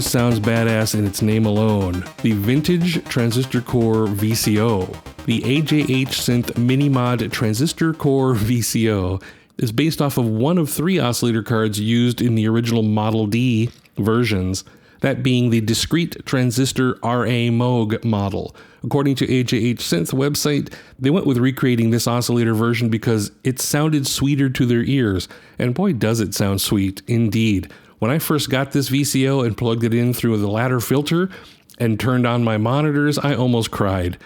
sounds badass in its name alone. The Vintage Transister Core VCO. The AJHSynth MiniMOD Transistor Core VCO is based off of one of 3 oscillator cards used in the original Model D versions, that being the discrete transistor RA Moog model. According to AJHSynth website, they went with recreating this oscillator version because it sounded sweeter to their ears, and boy does it sound sweet indeed. When I first got this VCO and plugged it in through the ladder filter and turned on my monitors, I almost cried.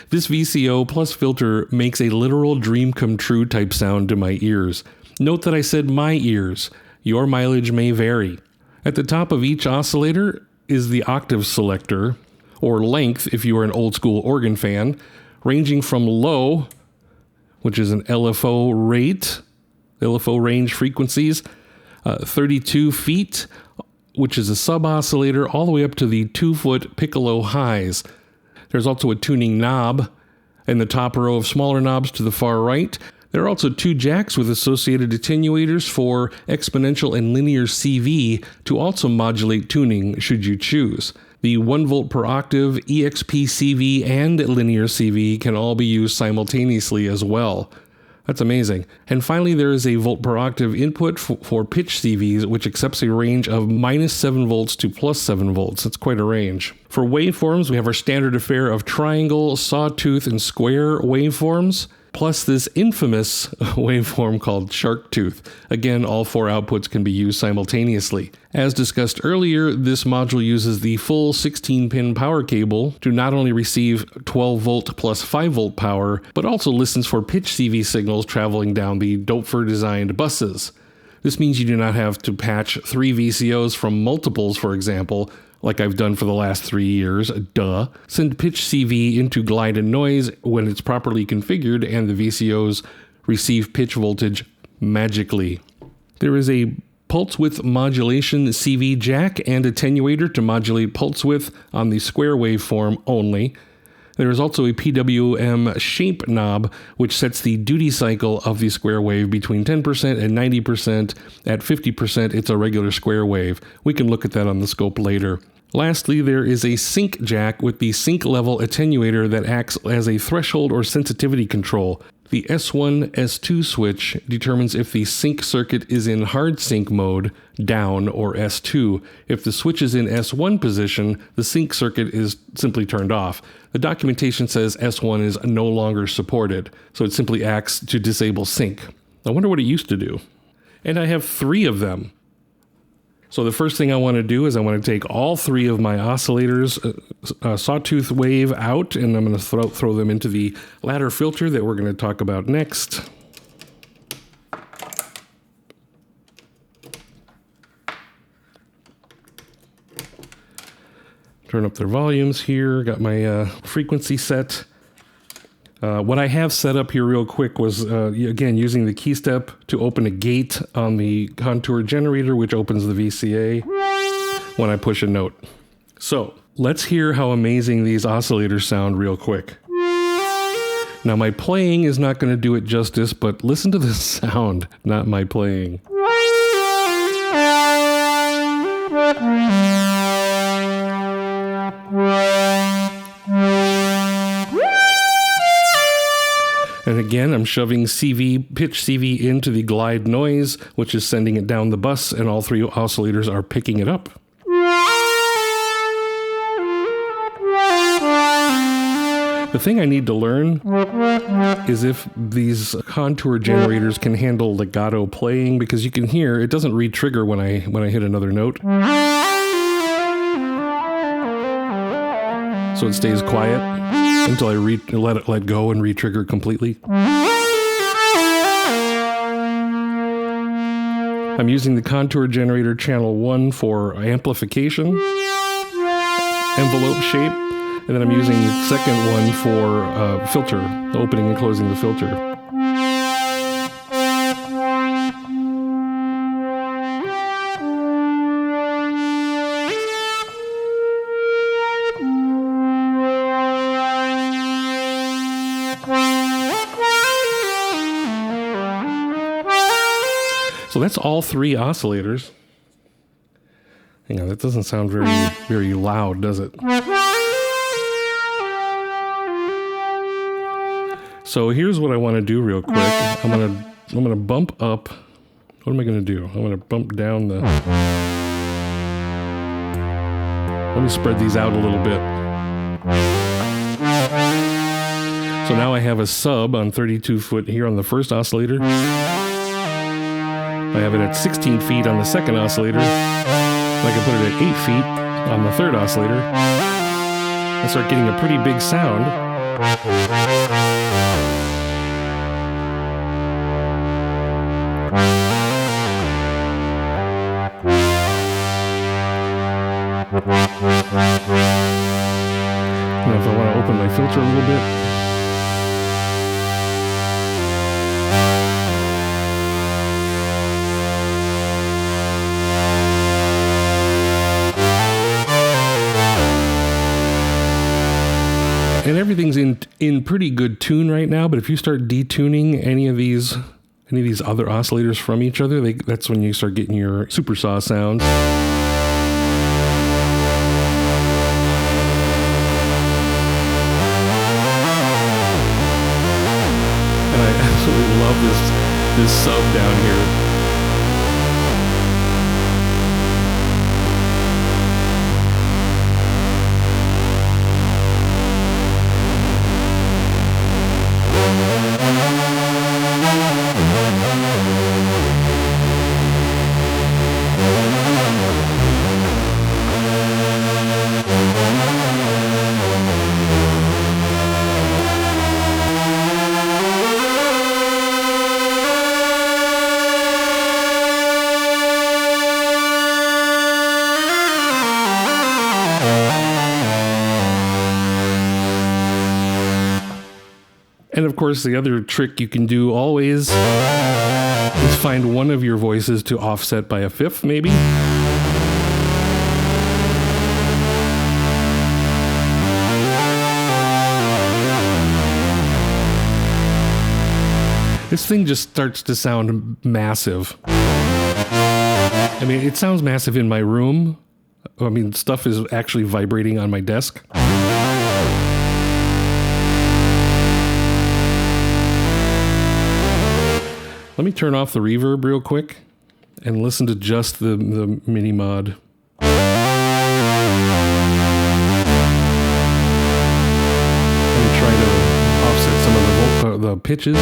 This VCO plus filter makes a literal dream come true type sound to my ears. Note that I said my ears. Your mileage may vary. At the top of each oscillator is the octave selector, or length if you are an old school organ fan, ranging from low, which is an LFO rate, LFO range frequencies, 32 feet, which is a sub-oscillator, all the way up to the 2-foot piccolo highs. There's also a tuning knob in the top row of smaller knobs to the far right. There are also 2 jacks with associated attenuators for exponential and linear CV to also modulate tuning should you choose. The 1 volt per octave, EXP CV, and linear CV can all be used simultaneously as well. That's amazing. And finally, there is a volt per octave input for pitch CVs, which accepts a range of -7 volts to +7 volts. That's quite a range. For waveforms, we have our standard affair of triangle, sawtooth, and square waveforms, plus this infamous waveform called Sharktooth. Again, all 4 outputs can be used simultaneously. As discussed earlier, this module uses the full 16-pin power cable to not only receive 12 volt plus 5 volt power, but also listens for pitch CV signals traveling down the Doepfer-designed buses. This means you do not have to patch 3 VCOs from multiples, for example, like I've done for the last 3 years, duh. Send pitch CV into glide and noise when it's properly configured and the VCOs receive pitch voltage magically. There is a Pulsewidth modulation CV jack and attenuator to modulate pulse width on the square waveform only. There is also a PWM shape knob, which sets the duty cycle of the square wave between 10% and 90%. At 50%, it's a regular square wave. We can look at that on the scope later. Lastly, there is a sync jack with the sync level attenuator that acts as a threshold or sensitivity control. The S1, S2 switch determines if the sync circuit is in hard sync mode, down, or S2. If the switch is in S1 position, the sync circuit is simply turned off. The documentation says S1 is no longer supported, so it simply acts to disable sync. I wonder what it used to do. And I have 3 of them. So the first thing I want to do is I want to take all 3 of my oscillators, Sawtooth wave out, and I'm going to throw them into the ladder filter that we're going to talk about next. Turn up their volumes here, got my frequency set. What I have set up here real quick was, again, using the keystep to open a gate on the contour generator, which opens the VCA when I push a note. So let's hear how amazing these oscillators sound real quick. Now my playing is not going to do it justice, but listen to the sound, not my playing. And again, I'm shoving pitch CV into the glide noise, which is sending it down the bus, and all 3 oscillators are picking it up. The thing I need to learn is if these contour generators can handle legato playing, because you can hear it doesn't re-trigger when I hit another note. so it stays quiet until I let go and re-trigger completely. I'm using the contour generator channel 1 for amplification, envelope shape, and then I'm using the second one for filter, opening and closing the filter. So that's all 3 oscillators. Hang on, that doesn't sound very loud, does it? So here's what I want to do real quick. I'm gonna bump up. What am I gonna do? I'm gonna bump down the. Let me spread these out a little bit. So now I have a sub on 32 foot here on the first oscillator. I have it at 16 feet on the second oscillator. I can put it at 8 feet on the third oscillator and start getting a pretty big sound. And if I want to open my filter a little bit. And everything's in pretty good tune right now, but if you start detuning any of these other oscillators from each other, that's when you start getting your Supersaw sounds. And I absolutely love this sub down here. And of course, the other trick you can do always is find one of your voices to offset by a fifth, maybe. This thing just starts to sound massive. I mean, it sounds massive in my room. I mean, stuff is actually vibrating on my desk. Let me turn off the reverb real quick and listen to just the MiniMOD. I'm going to try to offset some of the pitches.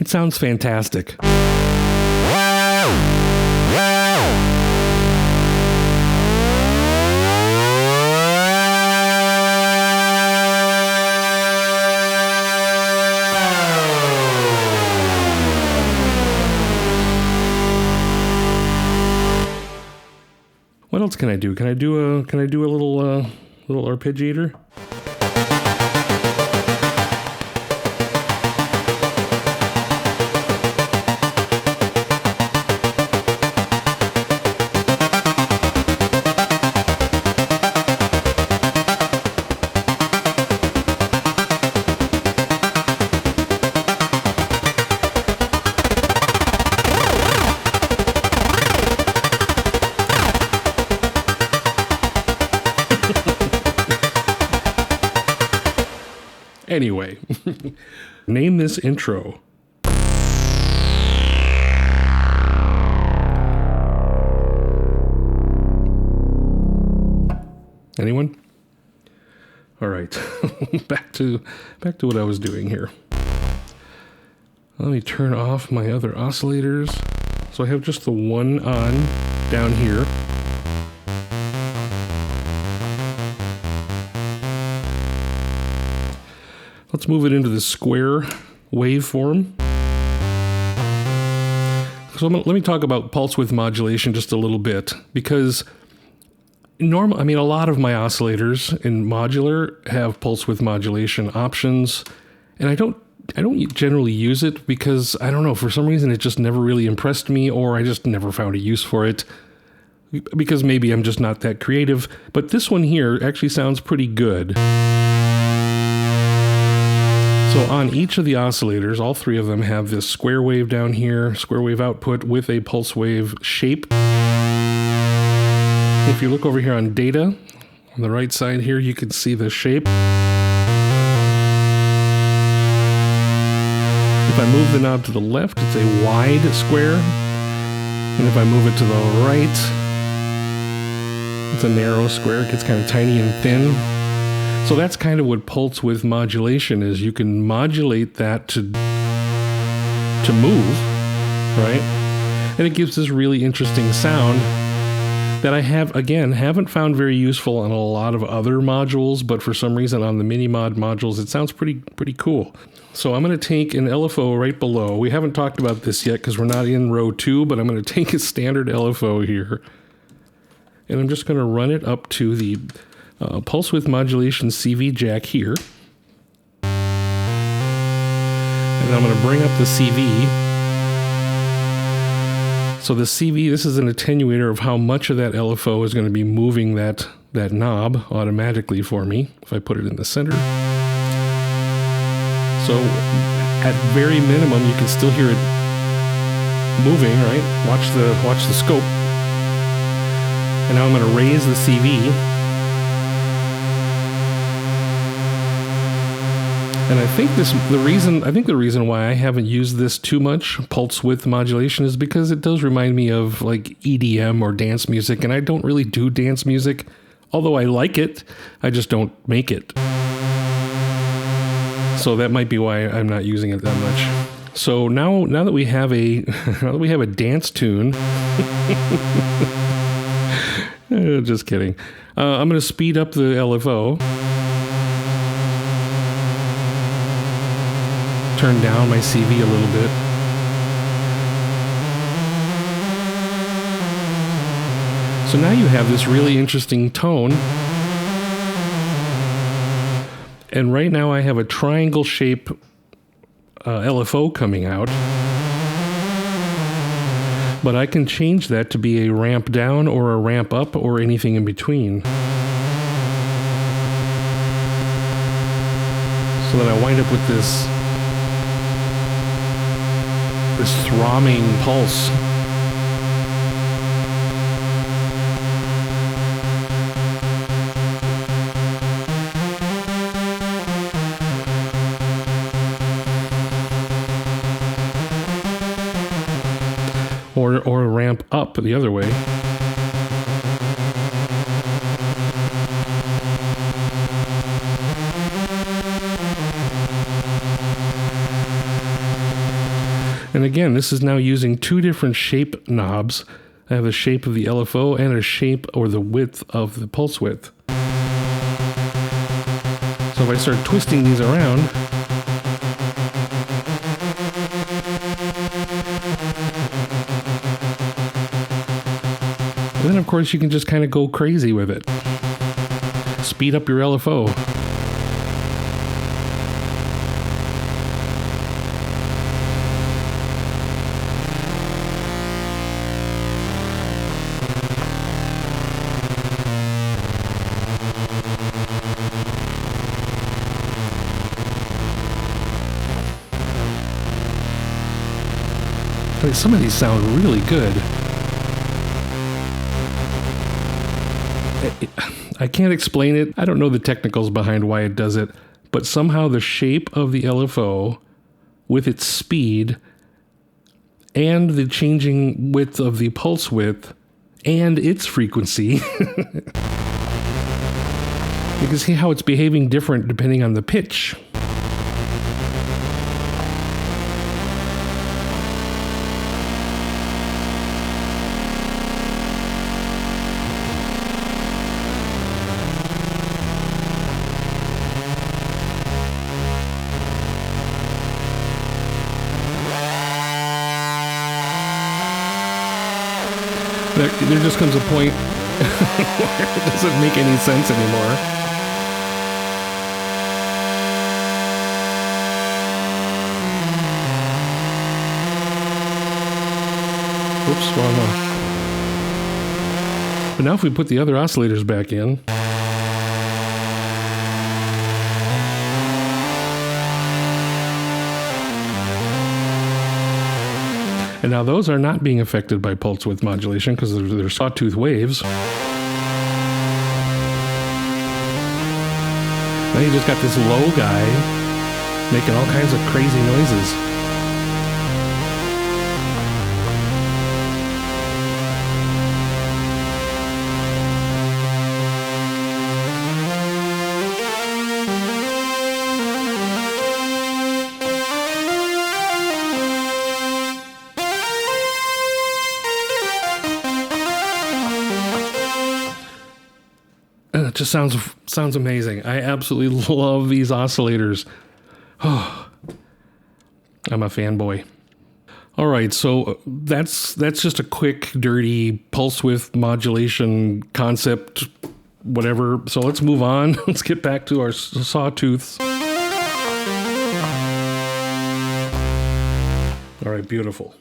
It sounds fantastic. What else can I do? Can I do a little arpeggiator? Anyway, name this intro. Anyone? All right, back to what I was doing here. Let me turn off my other oscillators. So I have just the one on down here. Let's move it into the square waveform. So let me talk about Pulsewidth modulation just a little bit, because a lot of my oscillators in modular have Pulsewidth modulation options, and I don't generally use it because, I don't know, for some reason it just never really impressed me, or I just never found a use for it, because maybe I'm just not that creative. But this one here actually sounds pretty good. So on each of the oscillators, all three of them have this square wave down here, square wave output with a pulse wave shape. If you look over here on data, on the right side here, you can see the shape. If I move the knob to the left, it's a wide square. And if I move it to the right, it's a narrow square. It gets kind of tiny and thin. So that's kind of what Pulsewidth modulation is. You can modulate that to move, right? And it gives this really interesting sound that I haven't found very useful on a lot of other modules, but for some reason on the MiniMOD modules, it sounds pretty cool. So I'm going to take an LFO right below. We haven't talked about this yet because we're not in row 2, but I'm going to take a standard LFO here, and I'm just going to run it up to the Pulsewidth modulation CV jack here. And I'm going to bring up the CV. So the CV, this is an attenuator of how much of that LFO is going to be moving that knob automatically for me, if I put it in the center. So at very minimum, you can still hear it moving, right? Watch the scope. And now I'm going to raise the CV. And I think the reason why I haven't used this too much, Pulsewidth modulation, is because it does remind me of like EDM or dance music, and I don't really do dance music, although I like it, I just don't make it. So that might be why I'm not using it that much. So now that we have a dance tune, just kidding. I'm going to speed up the LFO. Turn down my CV a little bit. So now you have this really interesting tone. And right now I have a triangle shape LFO coming out. But I can change that to be a ramp down or a ramp up or anything in between. So that I wind up with this throbbing pulse. Or ramp up the other way. And again, this is now using two different shape knobs. I have the shape of the LFO and a shape or the width of the pulse width. So if I start twisting these around, and then of course you can just kind of go crazy with it. Speed up your LFO. Some of these sound really good. I can't explain it. I don't know the technicals behind why it does it, but somehow the shape of the LFO with its speed and the changing width of the pulse width and its frequency You can see how it's behaving different depending on the pitch. There just comes a point where it doesn't make any sense anymore. Oops, wrong one. But now if we put the other oscillators back in, and now those are not being affected by Pulsewidth modulation because they're Sawtooth waves. Now you just got this low guy making all kinds of crazy noises. It just sounds amazing. I absolutely love these oscillators. Oh, I'm a fanboy. All right, so that's just a quick, dirty Pulsewidth modulation concept, whatever. So let's move on. Let's get back to our Sawtooths. All right, beautiful.